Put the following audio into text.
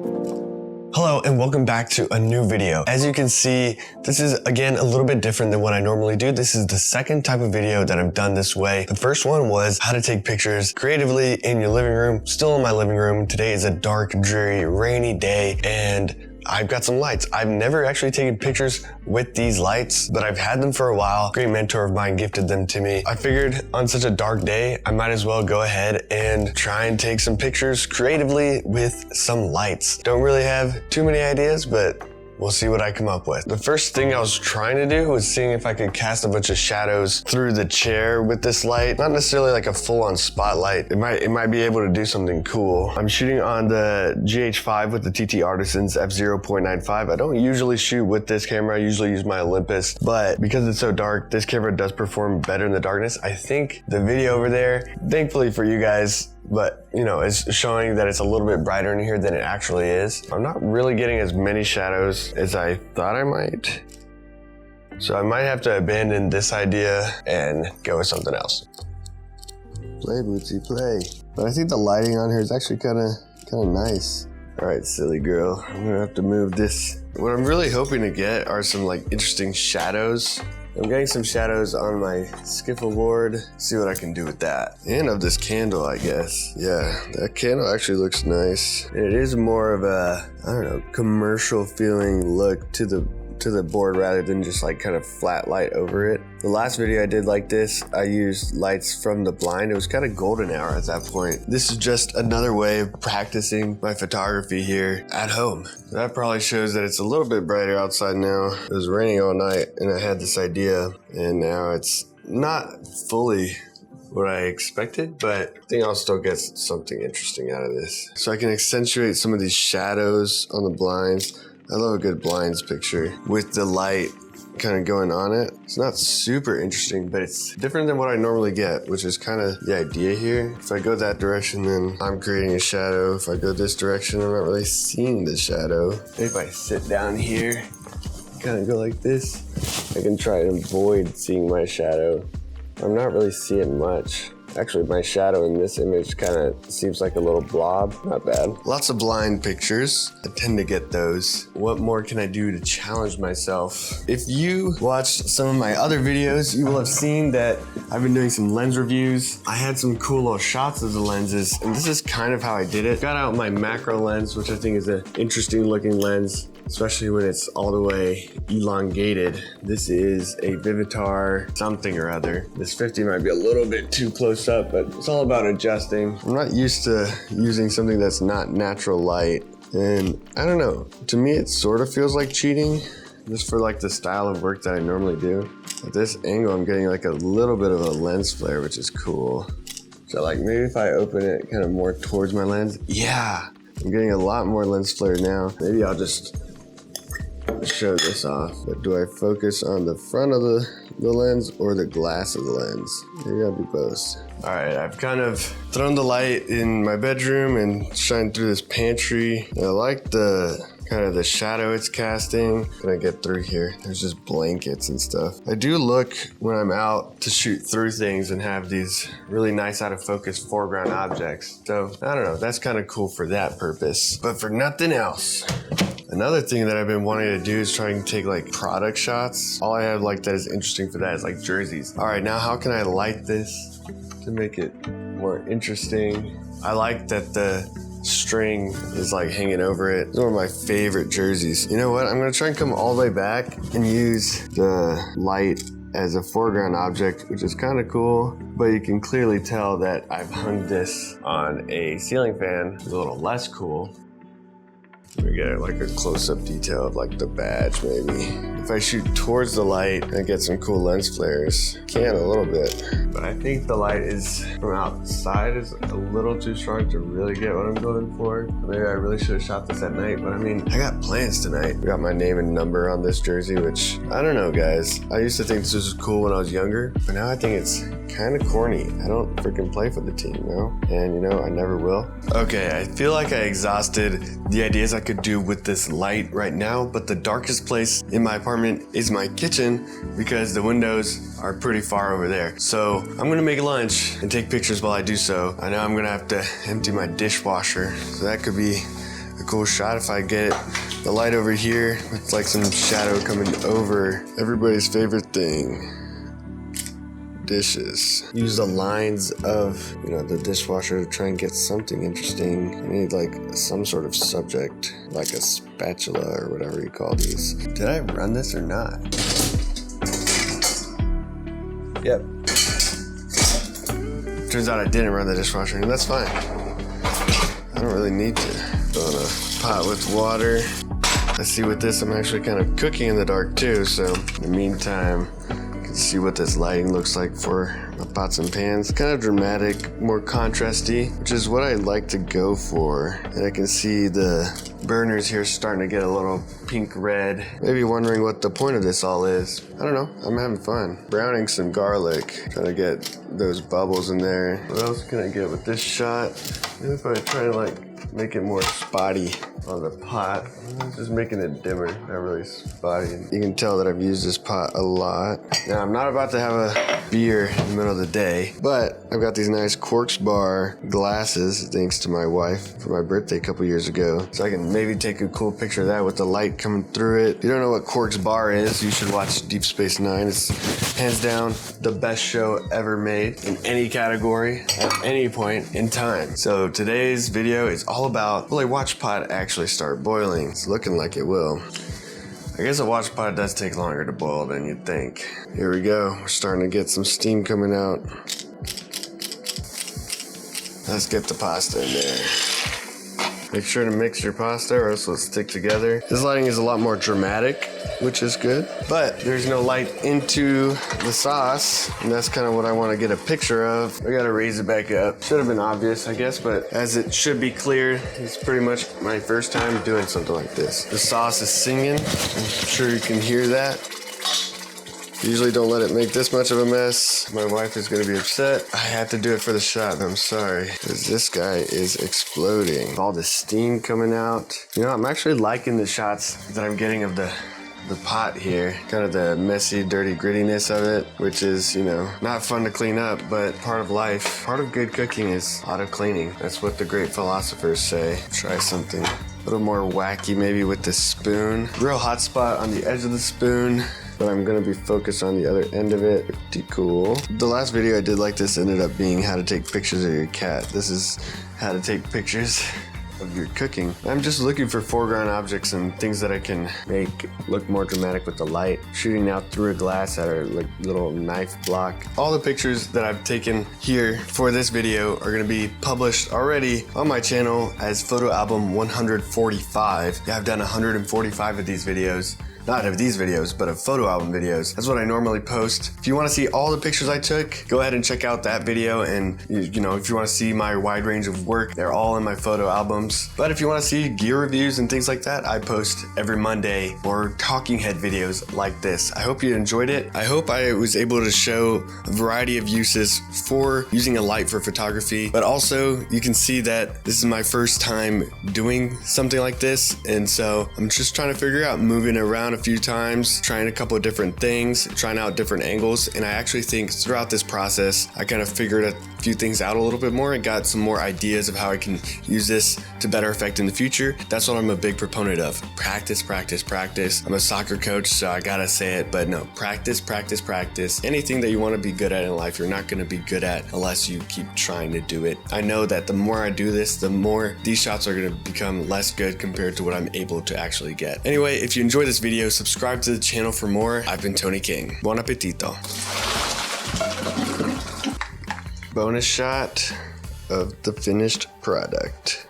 Hello and welcome back to a new video. As you can see, this is again a little bit different than what I normally do. This is the second type of video that I've done this way. The first one was how to take pictures creatively in your living room, still in my living room. Today is a dark, dreary, rainy day and I've got some lights. I've never actually taken pictures with these lights, but I've had them for a while. A great mentor of mine gifted them to me. I figured on such a dark day, I might as well go ahead and try and take some pictures creatively with some lights. Don't really have too many ideas, but we'll see what I come up with. The first thing I was trying to do was seeing if I could cast a bunch of shadows through the chair with this light. Not necessarily like a full-on spotlight. It might be able to do something cool. I'm shooting on the GH5 with the TT Artisans f0.95. I don't usually shoot with this camera. I usually use my Olympus, but because it's so dark, this camera does perform better in the darkness. I think the video over there, thankfully for you guys, but you know, it's showing that it's a little bit brighter in here than it actually is. I'm not really getting as many shadows as I thought I might. So I might have to abandon this idea and go with something else. Play, Bootsy, play. But I think the lighting on here is actually kind of nice. All right, silly girl, I'm gonna have to move this. What I'm really hoping to get are some like interesting shadows. I'm getting some shadows on my skiffle board. See what I can do with that. And of this candle, I guess. Yeah, that candle actually looks nice. And it is more of a, I don't know, commercial feeling look to the board rather than just like kind of flat light over it. The last video I did like this, I used lights from the blind. It was kind of golden hour at that point. This is just another way of practicing my photography here at home. That probably shows that it's a little bit brighter outside now. It was raining all night and I had this idea and now it's not fully what I expected, but I think I'll still get something interesting out of this. So I can accentuate some of these shadows on the blinds. I love a good blinds picture with the light kind of going on it. It's not super interesting, but it's different than what I normally get, which is kind of the idea here. If I go that direction, then I'm creating a shadow. If I go this direction, I'm not really seeing the shadow. If I sit down here, kind of go like this, I can try and avoid seeing my shadow. I'm not really seeing much. Actually, my shadow in this image kind of seems like a little blob. Not bad. Lots of blind pictures. I tend to get those. What more can I do to challenge myself? If you watched some of my other videos, you will have seen that I've been doing some lens reviews. I had some cool little shots of the lenses, and this is kind of how I did it. Got out my macro lens, which I think is an interesting looking lens, especially when it's all the way elongated. This is a Vivitar something or other. This 50 might be a little bit too close up, but it's all about adjusting. I'm not used to using something that's not natural light, and I don't know, to me it sort of feels like cheating just for like the style of work that I normally do. At this angle, I'm getting like a little bit of a lens flare, which is cool. So like maybe if I open it kind of more towards my lens, yeah, I'm getting a lot more lens flare now. Maybe I'll just show this off, but do I focus on the front of the lens or the glass of the lens? Maybe I'll do both. All right, I've kind of thrown the light in my bedroom and shined through this pantry. I like the kind of the shadow it's casting. Gonna get through here. There's just blankets and stuff. I do look when I'm out to shoot through things and have these really nice out of focus foreground objects. So I don't know, that's kind of cool for that purpose, but for nothing else. Another thing that I've been wanting to do is try and take like product shots. All I have like that is interesting for that is like jerseys. All right, now how can I light this to make it more interesting? I like that the string is like hanging over it. It's one of my favorite jerseys. You know what? I'm gonna try and come all the way back and use the light as a foreground object, which is kind of cool, but you can clearly tell that I've hung this on a ceiling fan. It's a little less cool. We get like a close-up detail of like the badge maybe. If I shoot towards the light, I get some cool lens flares. Can a little bit. But I think the light is from outside is a little too strong to really get what I'm going for. Maybe I really should have shot this at night, but I mean, I got plans tonight. We got my name and number on this jersey, which I don't know, guys. I used to think this was cool when I was younger, but now I think it's kind of corny. I don't freaking play for the team, no? And you know, I never will. Okay, I feel like I exhausted the ideas I could do with this light right now, but the darkest place in my apartment is my kitchen because the windows are pretty far over there. So I'm gonna make lunch and take pictures while I do so. I know I'm gonna have to empty my dishwasher, so that could be a cool shot if I get the light over here with like some shadow coming over. Everybody's favorite thing. Dishes. Use the lines of, the dishwasher to try and get something interesting. You need like some sort of subject, like a spatula or whatever you call these. Did I run this or not? Yep. Turns out I didn't run the dishwasher, and that's fine. I don't really need to. Fill in a pot with water. I see with this, I'm actually kind of cooking in the dark too, so in the meantime, see what this lighting looks like for my pots and pans. Kind of dramatic, more contrasty, which is what I like to go for. And I can see the burners here starting to get a little pink red. Maybe wondering what the point of this all is. I don't know, I'm having fun. Browning some garlic, trying to get those bubbles in there. What else can I get with this shot? Maybe if I try to make it more spotty on the pot. Just making it dimmer, not really spotty. You can tell that I've used this pot a lot. Now, I'm not about to have a beer in the middle of the day, but I've got these nice Corks Bar glasses, thanks to my wife for my birthday a couple years ago. So I can maybe take a cool picture of that with the light coming through it. If you don't know what Corks Bar is, you should watch Deep Space Nine. It's hands down the best show ever made in any category at any point in time. So today's video is all about, will a watch pot actually start boiling? It's looking like it will. I guess a watch pot does take longer to boil than you'd think. Here we go. We're starting to get some steam coming out. Let's get the pasta in there. Make sure to mix your pasta or else it'll stick together. This lighting is a lot more dramatic, which is good, but there's no light into the sauce, and that's kind of what I want to get a picture of. I gotta raise it back up. Should have been obvious, I guess, but as it should be clear, it's pretty much my first time doing something like this. The sauce is singing. I'm sure you can hear that. Usually don't let it make this much of a mess. My wife is gonna be upset. I have to do it for the shot, I'm sorry. Because this guy is exploding. All the steam coming out. I'm actually liking the shots that I'm getting of the pot here. Kind of the messy, dirty grittiness of it, which is, not fun to clean up, but part of life. Part of good cooking is a lot of cleaning. That's what the great philosophers say. Try something a little more wacky maybe with the spoon. Real hot spot on the edge of the spoon, but I'm gonna be focused on the other end of it. Pretty cool. The last video I did like this ended up being how to take pictures of your cat. This is how to take pictures of your cooking. I'm just looking for foreground objects and things that I can make look more dramatic with the light. Shooting out through a glass at a little knife block. All the pictures that I've taken here for this video are gonna be published already on my channel as photo album 145. Yeah, I've done 145 of these videos. Not of these videos, but of photo album videos. That's what I normally post. If you want to see all the pictures I took, go ahead and check out that video. And if you want to see my wide range of work, they're all in my photo albums. But if you want to see gear reviews and things like that, I post every Monday or talking head videos like this. I hope you enjoyed it. I hope I was able to show a variety of uses for using a light for photography, but also you can see that this is my first time doing something like this. And so I'm just trying to figure out moving around a few times, trying a couple of different things, trying out different angles. And I actually think throughout this process, I kind of figured a few things out a little bit more and got some more ideas of how I can use this to better effect in the future. That's what I'm a big proponent of. Practice, practice, practice. I'm a soccer coach, so I gotta say it, but no, practice, practice, practice. Anything that you want to be good at in life, you're not gonna be good at unless you keep trying to do it. I know that the more I do this, the more these shots are gonna become less good compared to what I'm able to actually get. Anyway, if you enjoyed this video, subscribe to the channel for more. I've been Tony King. Buon appetito. Bonus shot of the finished product.